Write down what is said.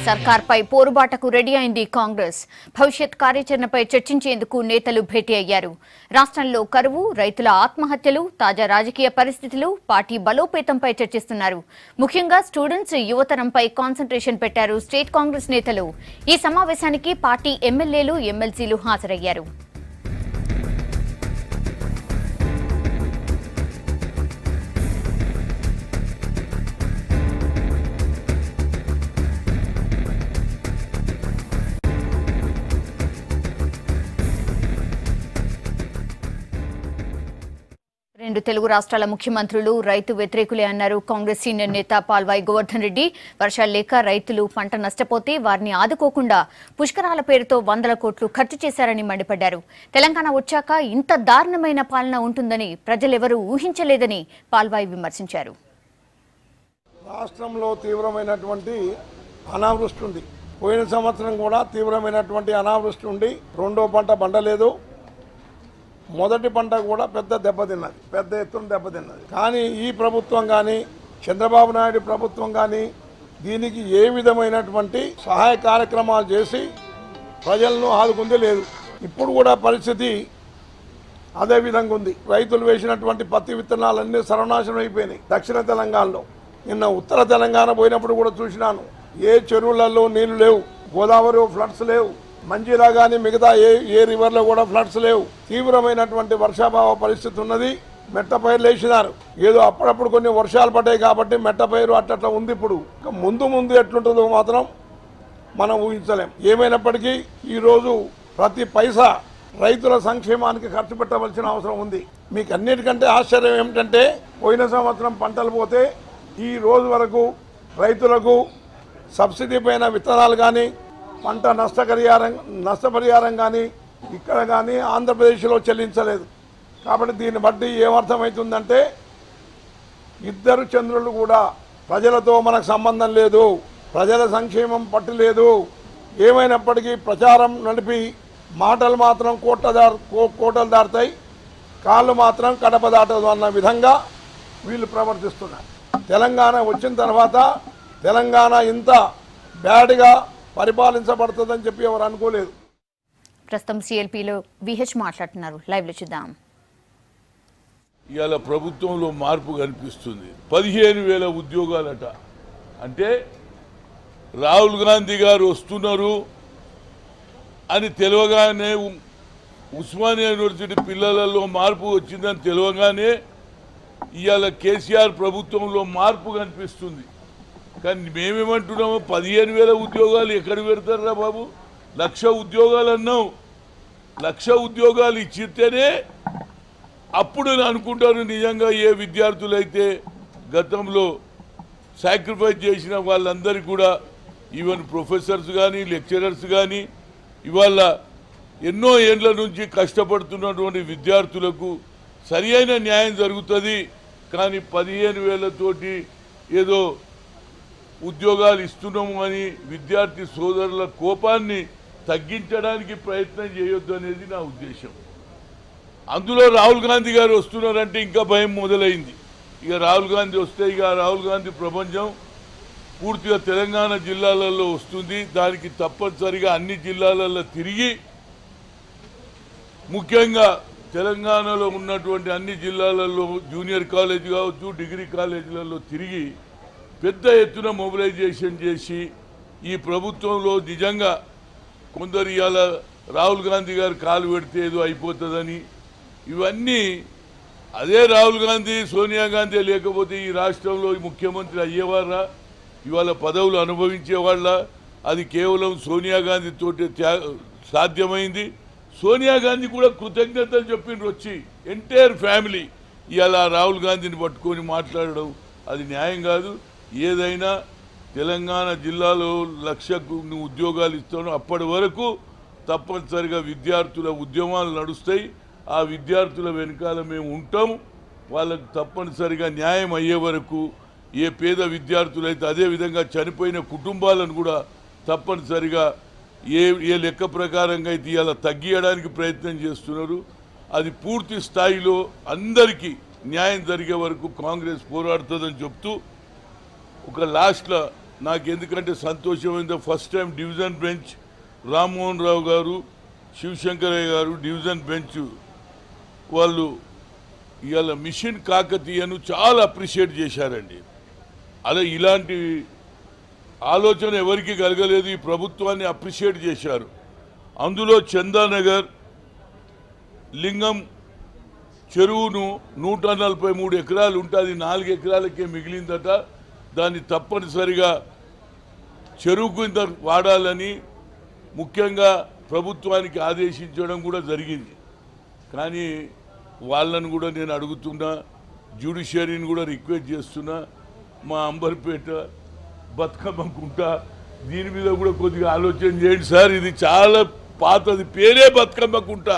సర్కార్పై పోరుబాటకు ready అయింది కాంగ్రెస్. భవిష్యత్ కార్యాచరణపై చర్చించేందుకు నేతలు భేటీ అయ్యారు. రాష్ట్రంలో కరువు, రైతుల ఆత్మహత్యలు, తాజా రాజకీయ పరిస్థితులు, పార్టీ బలోపేతంపై చర్చిస్తున్నారు. ముఖ్యంగా స్టూడెంట్స్, యువతరంపై కాన్సంట్రేషన్ పెట్టారు స్టేట్ కాంగ్రెస్ నేతలు. ఈ సమావేశానికి పార్టీ ఎమ్మెల్యేలు, ఎమ్మెల్సీలు హాజరయ్యారు. రెండు తెలుగు రాష్ట్రాల ముఖ్యమంత్రులు రైతు వ్యతిరేకులే అన్నారు కాంగ్రెస్ సీనియర్ నేత పాల్వాయి గోవర్ధన్ రెడ్డి. వర్షాలు లేక రైతులు పంట నష్టపోతే వారిని ఆదుకోకుండా పుష్కరాల పేరుతో 100 కోట్లు ఖర్చు చేశారని మండిపడ్డారు. తెలంగాణ వచ్చాక ఇంత దారుణమైన పాలన ఉంటుందని ప్రజలెవరూ ఊహించలేదని పాల్వాయి విమర్శించారు. రాష్ట్రంలో తీవ్రమైనటువంటి అనావృష్టి ఉంది. పోయిన సంవత్సరం కూడా తీవ్రమైనటువంటి అనావృష్టి ఉండి రెండో పంట పండలేదు. మొదటి పంట కూడా పెద్ద ఎత్తున దెబ్బతిన్నది. కానీ ఈ ప్రభుత్వం కానీ చంద్రబాబు నాయుడు ప్రభుత్వం కానీ దీనికి ఏ విధమైనటువంటి సహాయ కార్యక్రమాలు చేసి ప్రజలను ఆదుకుంది లేదు. ఇప్పుడు కూడా పరిస్థితి అదే విధంగా ఉంది. రైతులు వేసినటువంటి పత్తి విత్తనాలన్నీ సర్వనాశనం అయిపోయినాయి దక్షిణ తెలంగాణలో. నిన్న ఉత్తర తెలంగాణ పోయినప్పుడు కూడా చూసినాను. ఏ చెరువులలో నీళ్లు లేవు, గోదావరి ఫ్లడ్స్ లేవు, మంజీరా కానీ మిగతా ఏ రివర్లో కూడా ఫ్లడ్స్ లేవు. తీవ్రమైనటువంటి వర్షాభావ పరిస్థితి ఉన్నది. మెట్ట పైర్లు వేసినారు. ఏదో అప్పుడప్పుడు కొన్ని వర్షాలు పడ్డాయి కాబట్టి మెట్ట పైరు అట్లా ఉంది. ఇప్పుడు ముందు ఎట్లుంటుందో మాత్రం మనం ఊహించలేం. ఏమైనప్పటికీ ఈరోజు ప్రతి పైసా రైతుల సంక్షేమానికి ఖర్చు పెట్టవలసిన అవసరం ఉంది. మీకు అన్నిటికంటే ఆశ్చర్యం ఏమిటంటే పోయిన సంవత్సరం పంటలు పోతే ఈ రోజు వరకు రైతులకు సబ్సిడీ పైన విత్తనాలు కానీ పంట నష్టపరిహారం కానీ ఇక్కడ కానీ ఆంధ్రప్రదేశ్లో చెల్లించలేదు. కాబట్టి దీన్ని బట్టి ఏమర్థమవుతుందంటే ఇద్దరు చంద్రులు కూడా దానితో మనకు సంబంధం లేదు, ప్రజల సంక్షేమం పట్టలేదు. ఏమైనప్పటికీ ప్రచారం నడిపి మాటలు మాత్రం కోటలు దాటుతాయి, కాళ్ళు మాత్రం కడప దాటదు అన్న విధంగా వీళ్ళు ప్రవర్తిస్తున్నారు. తెలంగాణ వచ్చిన తర్వాత తెలంగాణ ఇంత బ్యాడ్గా పరిపాలించబడుతుందని చెప్పి ఎవరు అనుకోలేదు. ప్రస్తుతం సిఎల్పిలో విహెచ్ మాట్లాడుతున్నారు. లైవ్ లో చూద్దాం. ఇవాళ ప్రభుత్వంలో మార్పు కనిపిస్తుంది. 15,000 ఉద్యోగాలట. అంటే రాహుల్ గాంధీ గారు వస్తున్నారు అని తెలియగానే, ఉస్మానియా యూనివర్సిటీ పిల్లలలో మార్పు వచ్చిందని తెలియగానే ఇవాళ కేసీఆర్ ప్రభుత్వంలో మార్పు కనిపిస్తుంది. కానీ మేమేమంటున్నాము, 15,000 ఉద్యోగాలు ఎక్కడ పెడతారా బాబు? 1,00,000 ఉద్యోగాలు అన్నావు. 1,00,000 ఉద్యోగాలు ఇచ్చితేనే అప్పుడు అనుకుంటారు నిజంగా ఏ విద్యార్థులైతే గతంలో సాక్రిఫైస్ చేసిన వాళ్ళందరికీ కూడా, ఈవెన్ ప్రొఫెసర్స్ కానీ లెక్చరర్స్ కానీ ఇవాళ ఎన్నో ఏండ్ల నుంచి కష్టపడుతున్నటువంటి విద్యార్థులకు సరి అయిన న్యాయం జరుగుతుంది. కానీ 15,000 తోటి ఏదో ఉద్యోగాలు ఇస్తున్నాము అని విద్యార్థి సోదరుల కోపాన్ని తగ్గించడానికి ప్రయత్నం చేయొద్దు అనేది నా ఉద్దేశం. అందులో రాహుల్ గాంధీ గారు వస్తున్నారంటే ఇంకా భయం మొదలైంది. ఇక రాహుల్ గాంధీ వస్తే ఇక రాహుల్ గాంధీ ప్రపంచం పూర్తిగా తెలంగాణ జిల్లాలలో వస్తుంది. దానికి తప్పనిసరిగా అన్ని జిల్లాలలో తిరిగి, ముఖ్యంగా తెలంగాణలో ఉన్నటువంటి అన్ని జిల్లాలలో జూనియర్ కాలేజ్ కావచ్చు, డిగ్రీ కాలేజీలలో తిరిగి పెద్ద ఎత్తున మొబిలైజేషన్ చేసి ఈ ప్రభుత్వంలో నిజంగా కొందరు ఇవాళ రాహుల్ గాంధీ గారు కాలు పెడితే ఏదో అయిపోతుందని, ఇవన్నీ అదే రాహుల్ గాంధీ సోనియా గాంధీ లేకపోతే ఈ రాష్ట్రంలో ముఖ్యమంత్రి అయ్యేవారా, ఇవాళ పదవులు అనుభవించేవాళ్ళ? అది కేవలం సోనియా గాంధీ తోటి సాధ్యమైంది. సోనియా గాంధీ కూడా కృతజ్ఞతలు చెప్పిండ్రు వచ్చి, ఎంటైర్ ఫ్యామిలీ. ఇవాళ రాహుల్ గాంధీని పట్టుకొని మాట్లాడడం అది న్యాయం కాదు. ఏదైనా తెలంగాణ జిల్లాలో 1,00,000 ఉద్యోగాలు ఇస్తాను, అప్పటి వరకు తప్పనిసరిగా విద్యార్థుల ఉద్యమాలు నడుస్తాయి. ఆ విద్యార్థుల వెనకాల మేము ఉంటాము. వాళ్ళకు తప్పనిసరిగా న్యాయం అయ్యే వరకు ఏ పేద విద్యార్థులైతే అదేవిధంగా చనిపోయిన కుటుంబాలను కూడా తప్పనిసరిగా ఏ లెక్క ప్రకారంగా అయితే ఇవాళ తగ్గియడానికి ప్రయత్నం చేస్తున్నారు. అది పూర్తి స్థాయిలో అందరికీ న్యాయం జరిగే వరకు కాంగ్రెస్ పోరాడుతుందని చెప్తూ ఒక లాస్ట్లో నాకు ఎందుకంటే సంతోషమైంది. First time division bench Rammohan Rao garu, Shivashankaraiah గారు డివిజన్ బెంచ్ వాళ్ళు ఇవాళ మిషన్ కాకతీయను చాలా అప్రిషియేట్ చేశారండి. అదే ఇలాంటి ఆలోచన ఎవరికి కలగలేదు. ఈ ప్రభుత్వాన్ని అప్రిషియేట్ చేశారు. అందులో చందానగర్ లింగం చెరువును 143 ఎకరాలు ఉంటుంది, 4 ఎకరాలకే మిగిలిందట. దాన్ని తప్పనిసరిగా చెరువు కింద వాడాలని ముఖ్యంగా ప్రభుత్వానికి ఆదేశించడం కూడా జరిగింది. కానీ వాళ్ళను కూడా నేను అడుగుతున్నా, జ్యుడిషియరీని కూడా రిక్వెస్ట్ చేస్తున్నా, మా అంబర్పేట బతుకమ్మ కుంట దీని మీద కూడా కొద్దిగా ఆలోచన చేయండి సార్. ఇది చాలా పాతది, పేరే బతుకమ్మ కుంట.